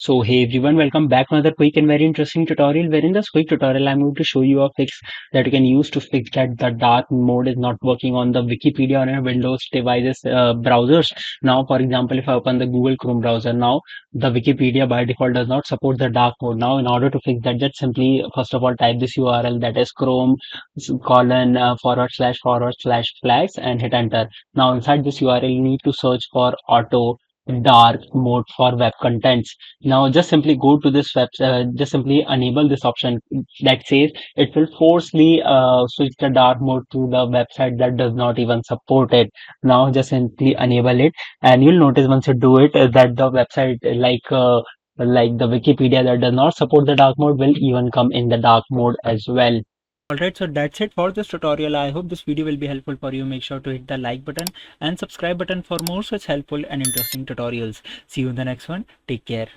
So hey everyone, welcome back to another quick and very interesting tutorial. Where in this quick tutorial, I'm going to show you a fix that you can use to fix that the dark mode is not working on the Wikipedia on your Windows devices browsers. Now, for example, if I open the Google Chrome browser, now the Wikipedia by default does not support the dark mode. Now, in order to fix that, just simply first of all type this URL, that is Chrome colon forward slash flags, and hit enter. Now, inside this URL, you need to search for auto dark mode for web contents. Now just simply go to this website, just simply enable this option that says it will forcefully switch the dark mode to the website that does not even support it. Now just simply enable it, and you'll notice once you do it that the website like the Wikipedia that does not support the dark mode will even come in the dark mode as well. Alright, so that's it for this tutorial. I hope this video will be helpful for you. Make sure to hit the like button and subscribe button for more such helpful and interesting tutorials. See you in the next one. Take care.